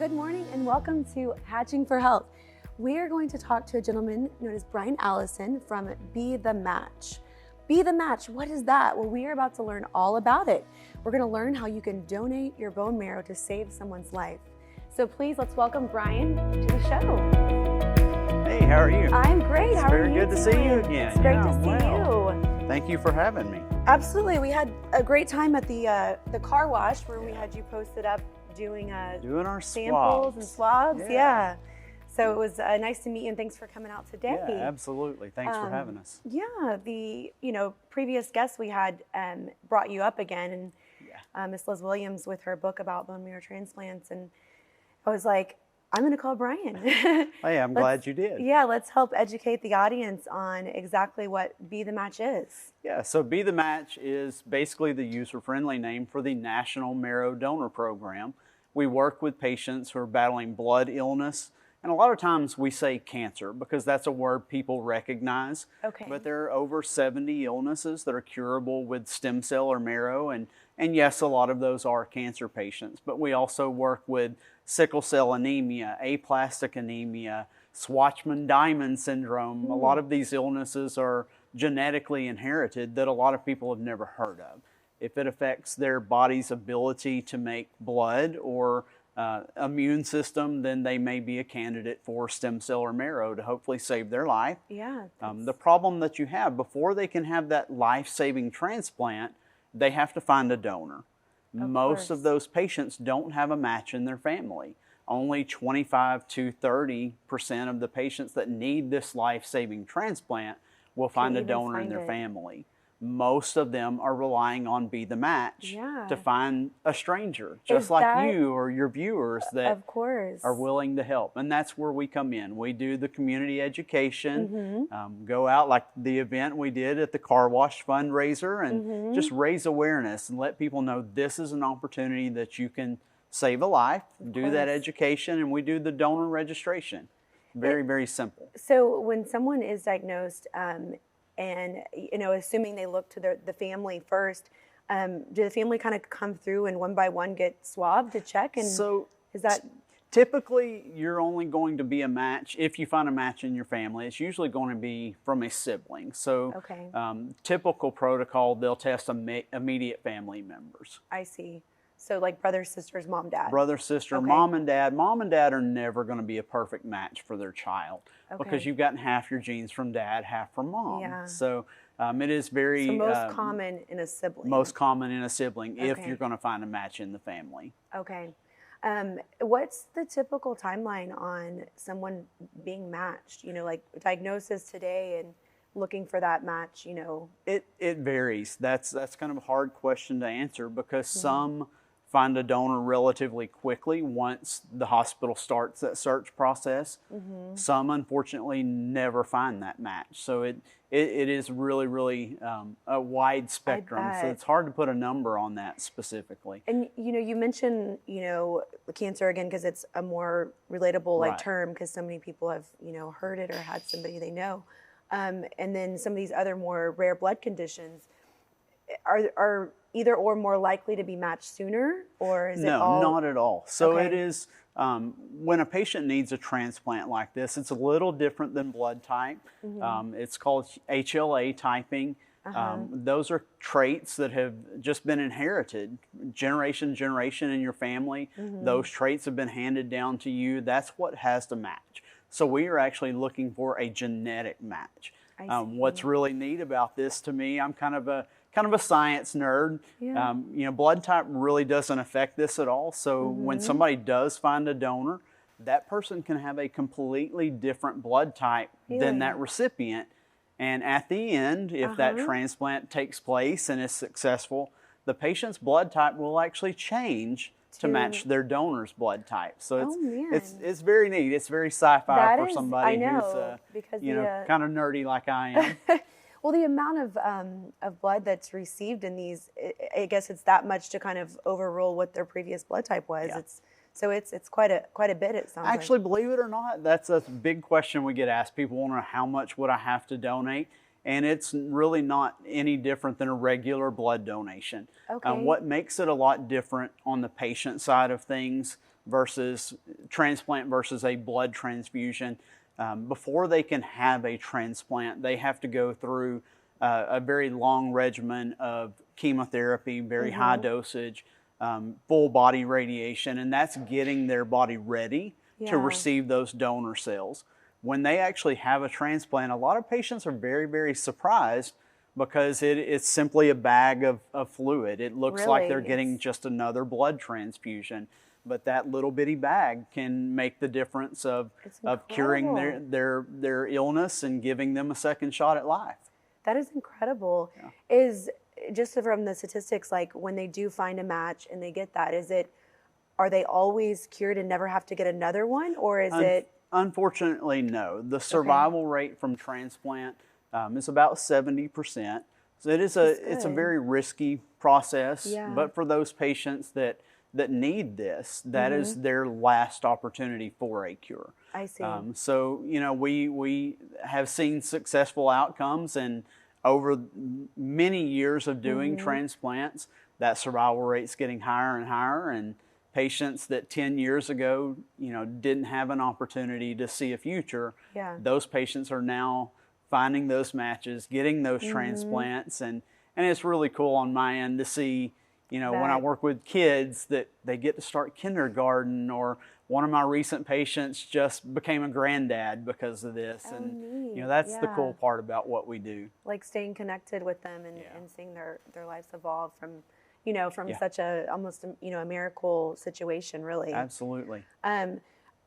Good morning and welcome to Hatching for Health. We are going to talk to a gentleman known as Allison from Be the Match. Be the Match, what is that? Well, we are about to learn all about it. We're going to learn how you can donate your bone marrow to save someone's life. So please, let's welcome Brian to the show. Hey, how are you? I'm great. How are you? Very good to see you again. It's great to see you. Thank you for having me. Absolutely. We had a great time at the car wash where we had you posted up doing our samples swabs. and swabs. Yeah. So it was nice to meet you, and thanks for coming out today. Yeah, absolutely. Thanks for having us. Yeah, the previous guest we had brought you up again, and Miss Liz Williams with her book about bone marrow transplants, and I was like, I'm going to call Brian. Hey, I'm glad you did. Yeah, let's help educate the audience on exactly what Be the Match is. Yeah, so Be the Match is basically the user-friendly name for the National Marrow Donor Program. We work with patients who are battling blood illness, and a lot of times we say cancer because that's a word people recognize. Okay. But there are over 70 illnesses that are curable with stem cell or marrow, and yes, a lot of those are cancer patients. But we also work with sickle cell anemia, aplastic anemia, Swatchman-Diamond syndrome. A lot of these illnesses are genetically inherited that a lot of people have never heard of. If it affects their body's ability to make blood or immune system, then they may be a candidate for stem cell or marrow to hopefully save their life. Yeah. The problem that you have, before they can have that life-saving transplant, they have to find a donor. Most of those patients don't have a match in their family. Only 25 to 30% of the patients that need this life-saving transplant will find a donor in their family. Most of them are relying on Be the Match to find a stranger, just like you or your viewers that are willing to help. And that's where we come in. We do the community education, go out like the event we did at the car wash fundraiser, and just raise awareness and let people know this is an opportunity that you can save a life, do that education, and we do the donor registration. Very, very simple. So when someone is diagnosed, and assuming they look to the family first, do the family kind of come through and one by one get swabbed to check? And so is that typically you're only going to be a match if you find a match in your family? It's usually going to be from a sibling. So typical protocol, they'll test immediate family members. I see. So like brothers, sisters, mom, dad. Brother, sister, mom and dad. Mom and dad are never going to be a perfect match for their child because you've gotten half your genes from dad, half from mom. Yeah. So it is very most common in a sibling. Most common in a sibling if you're going to find a match in the family. Okay. What's the typical timeline on someone being matched? Like diagnosis today and looking for that match. It varies. That's kind of a hard question to answer because some find a donor relatively quickly once the hospital starts that search process. Some, unfortunately, never find that match. So it is really, really a wide spectrum. So it's hard to put a number on that specifically. And, you mentioned, cancer again, because it's a more relatable term because so many people have, heard it or had somebody they know. And then some of these other more rare blood conditions are either or more likely to be matched sooner, or is it all? No, not at all. So it is, when a patient needs a transplant like this, it's a little different than blood type. It's called HLA Typing. Those are traits that have just been inherited generation to generation in your family. Those traits have been handed down to you. That's what has to match. So we are actually looking for a genetic match. What's really neat about this to me, I'm kind of a science nerd. Blood type really doesn't affect this at all. So when somebody does find a donor, that person can have a completely different blood type than that recipient. And at the end, if that transplant takes place and is successful, the patient's blood type will actually change to match their donor's blood type. So it's very neat. It's very sci-fi for somebody who's kind of nerdy like I am. Well, the amount of blood that's received in these, I guess it's that much to kind of overrule what their previous blood type was. It's quite a bit, it sounds Actually, believe it or not, that's a big question we get asked. People want to know how much would I have to donate? And it's really not any different than a regular blood donation. What makes it a lot different on the patient side of things versus transplant versus a blood transfusion. Before they can have a transplant, they have to go through a very long regimen of chemotherapy, very high dosage, full body radiation, and that's getting their body ready to receive those donor cells. When they actually have a transplant, a lot of patients are very, very surprised because it's simply a bag of fluid. It looks like they're getting just another blood transfusion. But that little bitty bag can make the difference of curing their illness and giving them a second shot at life. That is incredible. Yeah. Is, just from the statistics, like when they do find a match and they get that, are they always cured and never have to get another one, or is it? Unfortunately, no. The survival rate from transplant is about 70%. So it's a very risky process, but for those patients that need this, that is their last opportunity for a cure. I see. So, you know, we have seen successful outcomes, and over many years of doing transplants, that survival rate's getting higher and higher, and patients that 10 years ago, you know, didn't have an opportunity to see a future, those patients are now finding those matches, getting those transplants, and it's really cool on my end to see, you know, when I work with kids that they get to start kindergarten, or one of my recent patients just became a granddad because of this. And, you know, that's the cool part about what we do. Like staying connected with them and seeing their lives evolve from, you know, from such a, almost, you know, a miracle situation, really. Absolutely.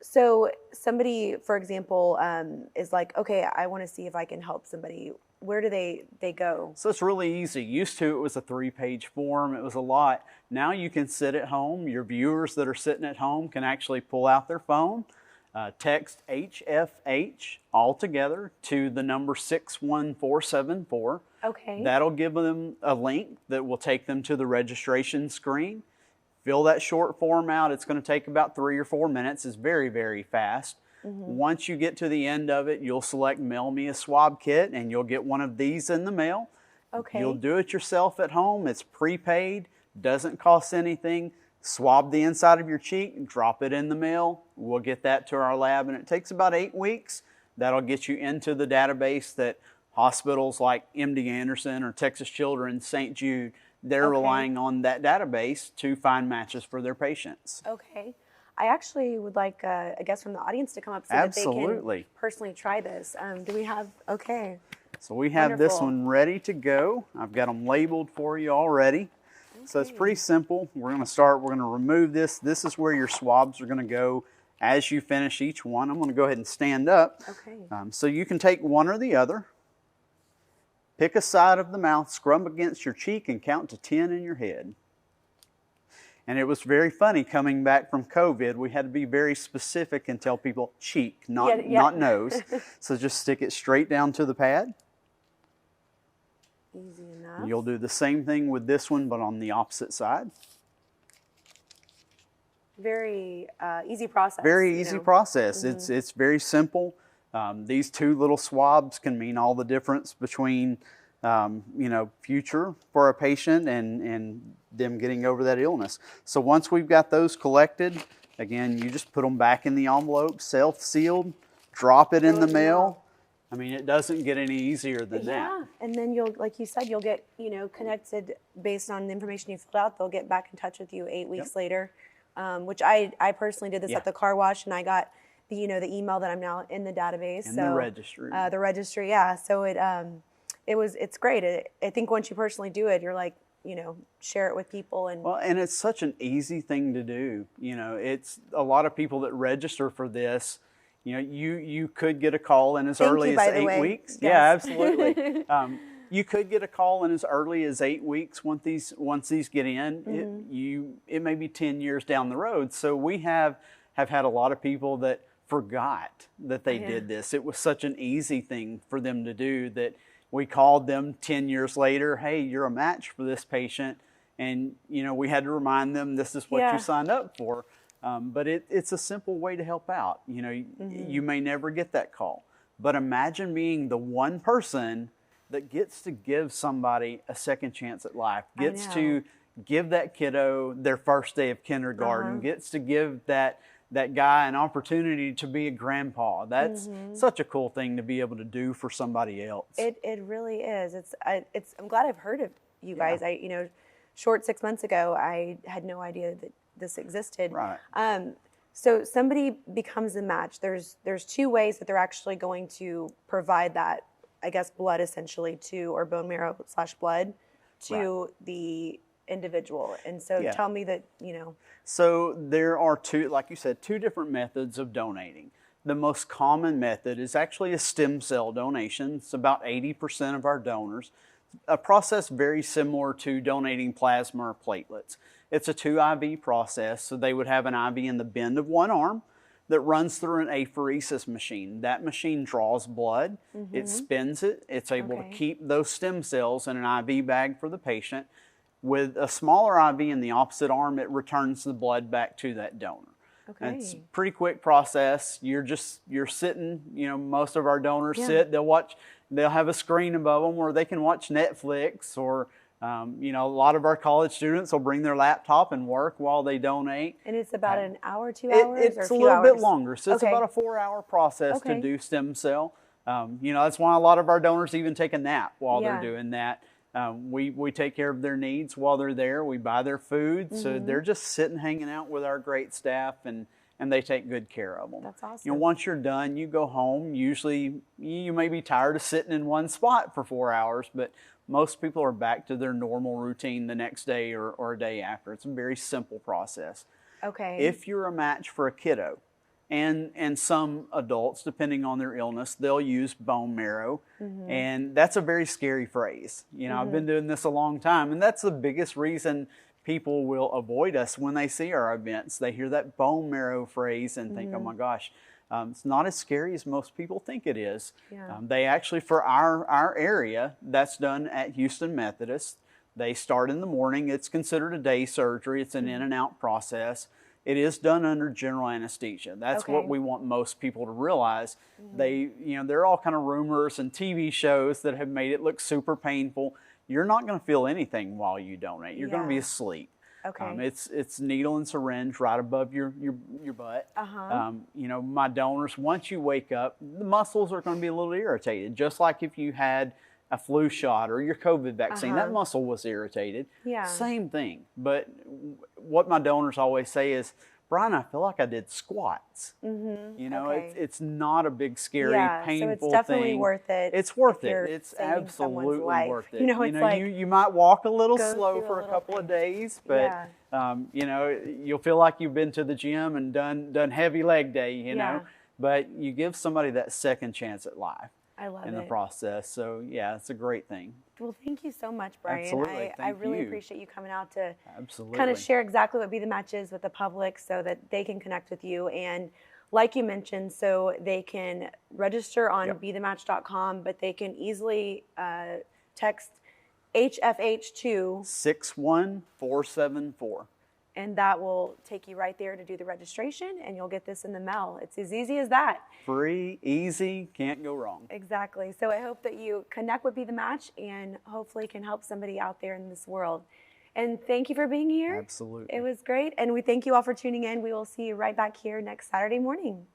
So somebody, for example, is like, okay, I want to see if I can help somebody. Where do they go? So it's really easy. Used to, it was a 3-page form. It was a lot. Now you can sit at home. Your viewers that are sitting at home can actually pull out their phone, text HFH all together to the number 61474. Okay. That'll give them a link that will take them to the registration screen. Fill that short form out. It's going to take about 3 or 4 minutes. It's very, very fast. Once you get to the end of it, you'll select mail me a swab kit, and you'll get one of these in the mail. Okay. You'll do it yourself at home. It's prepaid, doesn't cost anything. Swab the inside of your cheek, drop it in the mail. We'll get that to our lab, and it takes about 8 weeks. That'll get you into the database that hospitals like MD Anderson or Texas Children's, St. Jude, they're relying on that database to find matches for their patients. Okay. I actually would like a guest from the audience to come up so that they can personally try this. Do we have, So we have this one ready to go. I've got them labeled for you already. So it's pretty simple. We're going to remove this. This is where your swabs are going to go as you finish each one. I'm going to go ahead and stand up. Okay. So you can take one or the other. Pick a side of the mouth, scrub against your cheek, and count to 10 in your head. And it was very funny coming back from COVID. We had to be very specific and tell people cheek, not nose. So just stick it straight down to the pad. Easy enough. You'll do the same thing with this one, but on the opposite side. Very easy process. Very easy process. It's very simple. These 2 little swabs can mean all the difference between you know, future for a patient and them getting over that illness. So once we've got those collected, again, you just put them back in the envelope, self-sealed, drop it in the mail. I mean, it doesn't get any easier than that. Yeah, and then you'll, like you said, you'll get, you know, connected based on the information you filled out. They'll get back in touch with you 8 weeks later, which I personally did this at the car wash, and I got the, you know, the email that I'm now in the database. In the registry. The registry, yeah. So it's great. I think once you personally do it, you're like, you know, share it with people. And well, and it's such an easy thing to do. You know, it's a lot of people that register for this. You know, you could get a call in as early as 8 weeks. Yes. Yeah, absolutely. You could get a call in as early as 8 weeks once these get in. It may be 10 years down the road. So we have had a lot of people that forgot that they did this. It was such an easy thing for them to do that we called them 10 years later, hey, you're a match for this patient. And, you know, we had to remind them this is what you signed up for. But it's a simple way to help out. You know, you may never get that call. But imagine being the one person that gets to give somebody a second chance at life, gets to give that kiddo their first day of kindergarten, gets to give that guy an opportunity to be a grandpa. That's such a cool thing to be able to do for somebody else. It really is. I'm glad I've heard of you guys. Short 6 months ago, I had no idea that this existed. Right. So somebody becomes a match. There's two ways that they're actually going to provide that, I guess, blood essentially to, or bone marrow / blood to the individual. And so tell me that, So there are two, like you said, two different methods of donating. The most common method is actually a stem cell donation. It's about 80% of our donors. A process very similar to donating plasma or platelets. It's a 2 IV process, so they would have an IV in the bend of one arm that runs through an apheresis machine. That machine draws blood, it spins it, it's able to keep those stem cells in an IV bag for the patient. With a smaller IV in the opposite arm, it returns the blood back to that donor. Okay. It's a pretty quick process. You're sitting, most of our donors sit, they'll have a screen above them where they can watch Netflix, or a lot of our college students will bring their laptop and work while they donate. And it's about an hour, 2 hours, it's or a a few little hours? bit longer. So it's about a 4-hour process to do stem cell. That's why a lot of our donors even take a nap while they're doing that. We take care of their needs while they're there. We buy their food. So they're just sitting, hanging out with our great staff, and they take good care of them. That's awesome. Once you're done, you go home. Usually you may be tired of sitting in one spot for 4 hours, but most people are back to their normal routine the next day or a day after. It's a very simple process. Okay. If you're a match for a kiddo, and some adults, depending on their illness, they'll use bone marrow. And that's a very scary phrase. I've been doing this a long time, and that's the biggest reason people will avoid us when they see our events. They hear that bone marrow phrase and think, oh my gosh, it's not as scary as most people think it is. They actually, for our area, that's done at Houston Methodist. They start in the morning. It's considered a day surgery. It's an in and out process. It is done under general anesthesia. That's what we want most people to realize. There are all kind of rumors and TV shows that have made it look super painful. You're not going to feel anything while you donate. You're going to be asleep. Okay. It's needle and syringe right above your butt. My donors, once you wake up, the muscles are going to be a little irritated, just like if you had a flu shot or your COVID vaccine. That muscle was irritated. Same thing. But what my donors always say is, Brian, I feel like I did squats. It's not a big, scary, painful thing. So it's definitely worth it. It's worth it. It's absolutely worth it. It's like, you might walk a little slow for a couple of days, but you'll feel like you've been to the gym and done heavy leg day. But you give somebody that second chance at life. I love in the process. So it's a great thing. Well, thank you so much, Brian. Absolutely. I really appreciate you coming out to Absolutely. kind of share exactly what Be the Match is with the public so that they can connect with you. And like you mentioned, so they can register on bethematch.com, but they can easily text HFH to 61474. And that will take you right there to do the registration, and you'll get this in the mail. It's as easy as that. Free, easy, can't go wrong. Exactly. So I hope that you connect with Be the Match and hopefully can help somebody out there in this world. And thank you for being here. Absolutely. It was great. And we thank you all for tuning in. We will see you right back here next Saturday morning.